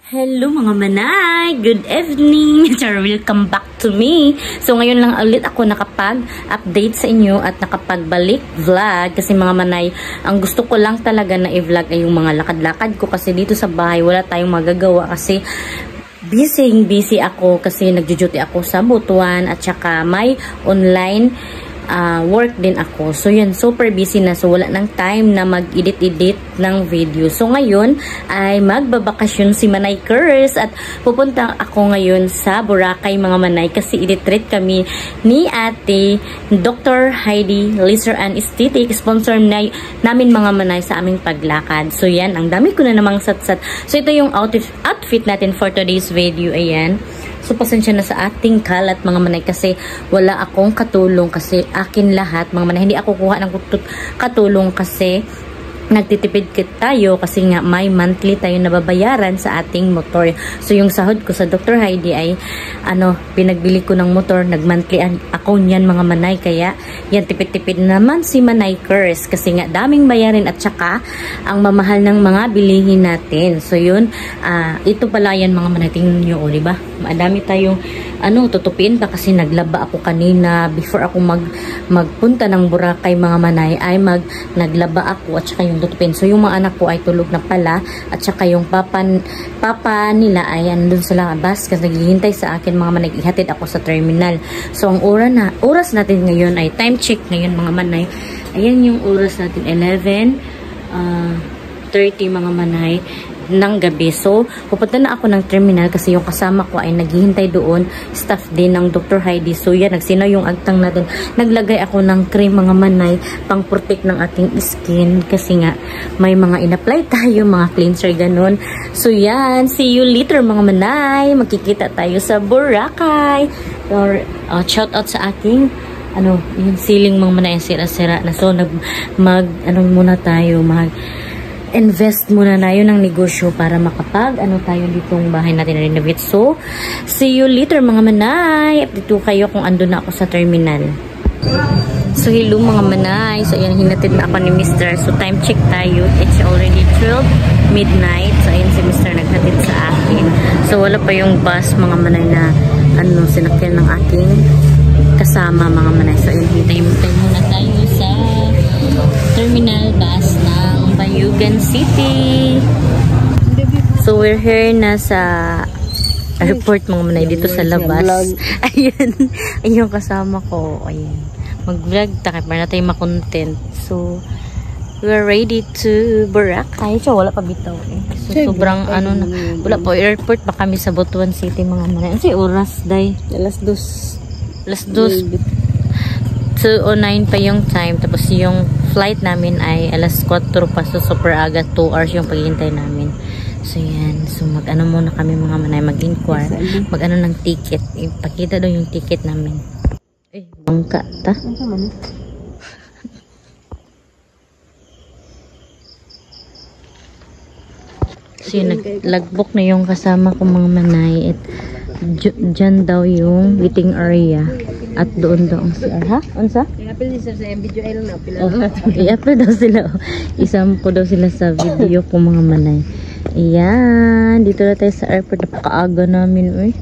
Hello mga manay! Good evening! Welcome back to me! So ngayon lang ulit ako nakapag-update sa inyo at nakapagbalik vlog kasi mga manay, ang gusto ko lang talaga na i-vlog ay yung mga lakad-lakad ko kasi dito sa bahay wala tayong magagawa kasi busy ako kasi nagjo-duty ako sa Butuan at saka may online work din ako. So yun, super busy na. So wala nang time na mag-edit ng video. So ngayon ay magbabakasyon si Manay Curse at pupunta ako ngayon sa Boracay mga manay kasi i-treat kami ni ate Dr. Heidi Laser and Aesthetic. Sponsor namin mga manay sa aming paglakad. So yan, ang dami ko na namang satsat. So ito yung outfit natin for today's video. Ayan. So, pasensya na sa ating kalat mga manay kasi wala akong katulong kasi akin lahat mga manay. Hindi ako kuha ng katulong kasi nagtitipid tayo kasi nga may monthly tayo nababayaran sa ating motor. So, yung sahod ko sa Dr. Heidi ay pinagbili ko ng motor, nag-monthly ako niyan mga manay. Kaya, yan tipid-tipid naman si Manay Curse kasi nga daming bayarin at saka ang mamahal ng mga bilihin natin. So, yun, ito pala yan mga manay. Tingnan nyo, diba? Madami tayong tutupin pa kasi naglaba ako kanina before ako magpunta ng Boracay mga manay ay naglaba ako at saka yung tutupin. So yung mga anak ko ay tulog na pala at saka yung papa nila ay andun sa labas kasi naghihintay sa akin mga manay. Ihatid ako sa terminal. So ang oras natin ngayon ay time check ngayon mga manay. Ayan yung oras natin 11:30 mga manay ng gabi. So, pupunta na ako ng terminal kasi yung kasama ko ay naghihintay doon. Staff din ng Dr. Heidi. So, yan, nagsinaw yung agtang natin. Naglagay ako ng cream mga manay pang protect ng ating skin kasi nga may mga in-apply tayo, mga cleanser, ganun. So, yan. See you later mga manay. Magkikita tayo sa Boracay. Or, shout out sa aking yung ceiling mga manay, sira-sira na. So, muna tayo, invest muna na yun ng negosyo para makapag tayo ditong bahay natin na renovate. So, see you later mga manay. Update kayo kung andun na ako sa terminal. So, hello mga manay. So, ayan, hinatid na ako ni Mr. So, time check tayo. It's already 12 midnight. So, ayan si Mr. naghatid sa akin. So, wala pa yung bus mga manay na sinakyan ng aking kasama mga manay. So, ayan, hintay muna tayo sa terminal bus ng Bayugan City. So, we're here na sa airport mga manay dito sa labas. Ayan. Ayun yung kasama ko. Ayan. Mag-vlog tayo para na tayo makontent. So, we're ready to Boracay. So, wala pa bitaw eh. So, sobrang wala po airport pa kami sa Butuan City mga manay. Kasi oras day. Alas 2. 2:09 pa yung time. Tapos yung flight namin ay alas 4 pa. So super aga. 2 hours yung paghihintay namin. So yan. So muna kami mga manay. Mag-inquire. Ng ticket. Ipakita daw yung ticket namin. Bangka ta. So yun. Nag-logbook na yung kasama ko mga manay. At dyan daw yung waiting area. At doon daw ang CR. Ha? Unsa? I-upload sila sa video. I don't know. I-upload daw sila. Isampo daw sila sa video ko mga manay. Ayan. Dito na tayo sa airport. Napakaaga namin. Uy.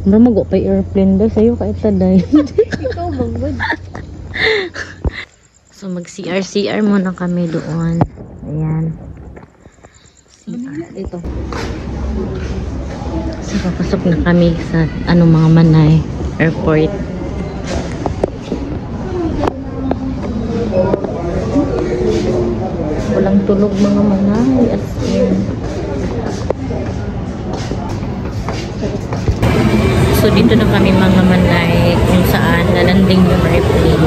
Mag-go pa airplane daw. Sa'yo kahit taday. Ikaw magod. So mag-CR muna kami doon. Ayan. CR. Ito. So papasok na kami sa mga manay airport. Walang tulog mga manay. As in. So dito na kami mga manay kung saan nalanding yung airplane.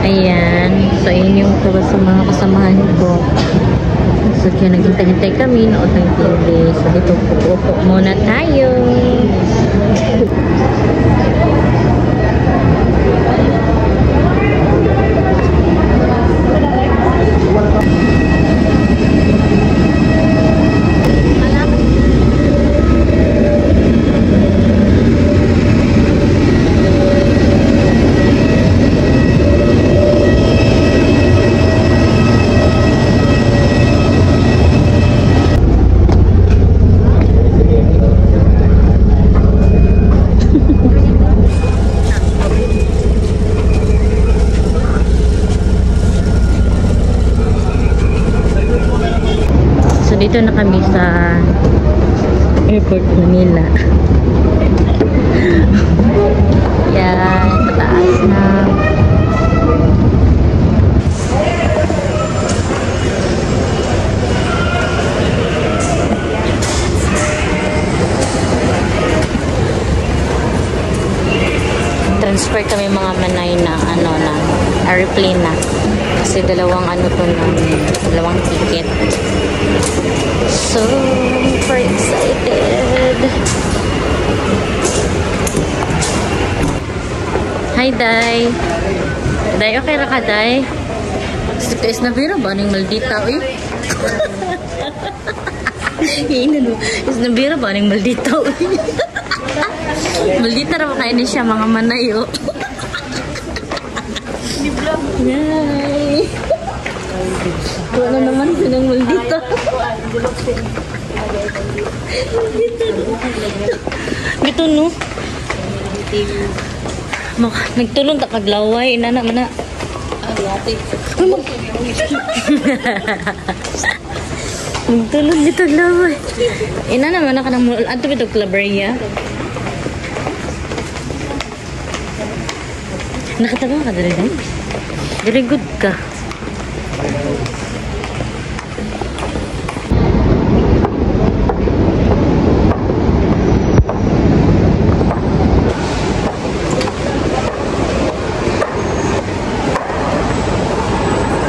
Ayan. So ayun yung sa mga kasamahan ko. So kaya naghintay-hintay kami, nood ng TV. So dito pupo muna tayo. Airport Manila. Yan, pataas na. Transfer kami mga manay na na airplane na. Kasi dalawang dalawang ticket. So, super excited. Hi, Day. Day, okay ra ka, Day? Is nabira ba? Anong maldita, uy? Is nabira ba? Anong maldita, uy? Maldita ra ba kayo ni siya, mga manay, oh? Yay! Wala naman sinang maldita. Gito, no? Nagtulong ta kaglaway. Inana man na. Nagtulong dito glaway. Inana man na ka ng mall. Ato bito Clabreya. Nakatawa ka dali. Very good ka.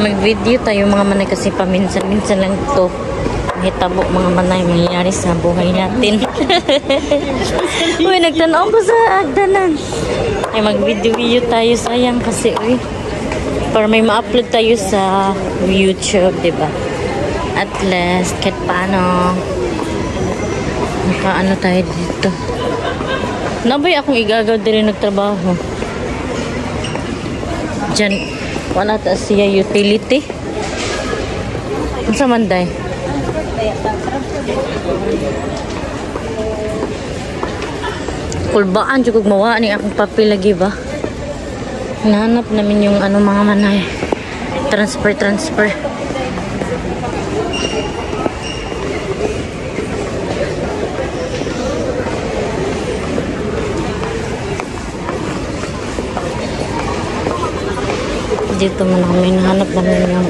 Mag-video tayo mga manay kasi paminsan-minsan lang to hitabo mga manay mangyayari sa buhay natin. Uy, nagtanaw ko sa agdanan. Ay, mag-video tayo, sayang kasi uy. Para may ma-upload tayo sa YouTube, diba? At least, kahit paano nakaano tayo dito. Nabay akong igagaw din nagtrabaho. Diyan, wala ta siya utility. Ang sa manday. Kulbaan, jugog mawa ni akong papel lagi ba? Hinahanap namin yung mga manay. Transfer. Dito man kami nahanap namin yung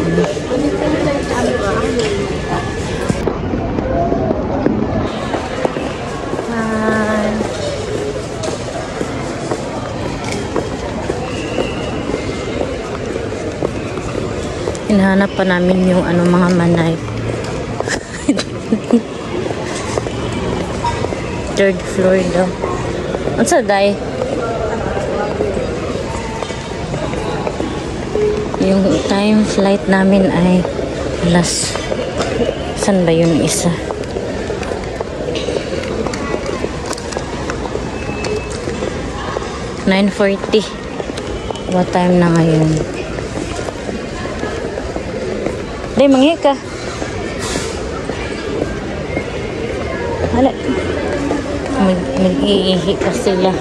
hinahanap pa namin yung mga manay. Third floor daw. Ang saday? Yung time flight namin ay alas. Saan ba yung isa? (9:40). What time na ngayon? Day, manghi ka. Hala. Mag-iihi pa sila.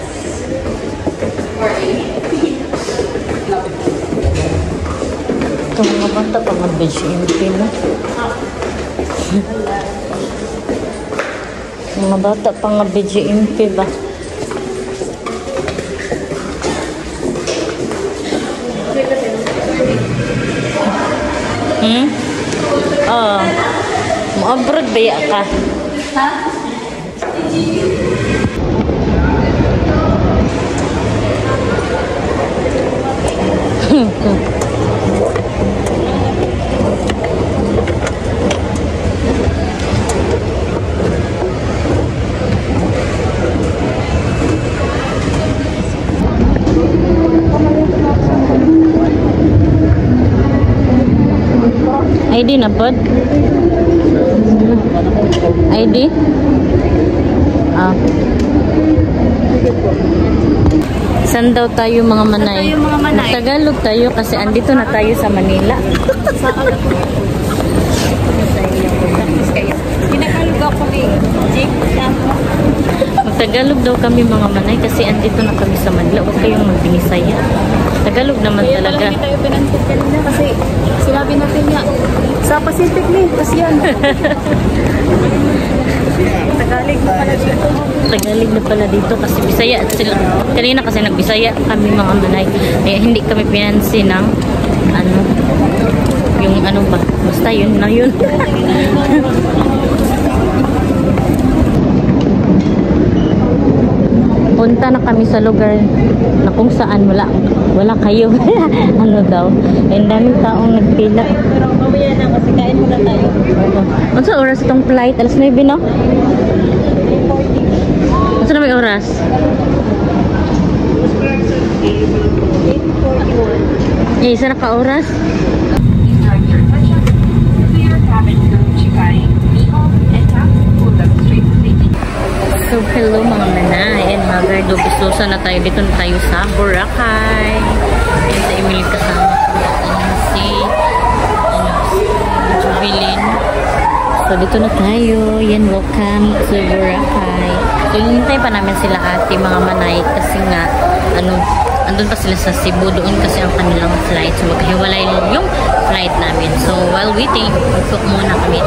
Ito mga bata pa mag-BGMP na. Mga bata pa nga BGMP ba? Oo. Mo-abroad ba ya ka? Ha? ID na pod? ID? Ah. Saan daw tayo mga manay? Tagalog tayo kasi andito na tayo sa Manila. Magtagalog Tagalog daw kami mga manay kasi andito na kami sa Manila. Huwag kayong magbinisaya. Tagalog naman Kaya talaga. pala hindi tayo pinansin kanina kasi sinabi natin nga sa Pacific ni, kasi yan. Tagalog na pala dito. Tagalog na pala dito kasi Bisaya at sila. Kanina kasi nagbisaya kami mga manay. Eh, hindi kami pinansin ng ano, yung ano ba. Basta yun na yun. Punta na kami sa lugar na kung saan wala kayo. Ano daw? Ang daming taong nagpila. Pero mamaya na kasi kain muna tayo. Ano sa oras itong flight? Alas 9 no? Ano sa may oras? 8:41. Eh, isa na ka oras? So, hello mga manay and mga gardo, bisusa na tayo. Dito na tayo sa Boracay. And sa Emily kasama ko si Jubilin. So, dito na tayo. Yan, welcome to Boracay. So, hinintay pa namin sila ate mga manay kasi nga, andun pa sila sa Cebu. Doon kasi ang kanilang flight. So, maghiwalay yung flight namin. So, while waiting, mag-cook muna kami.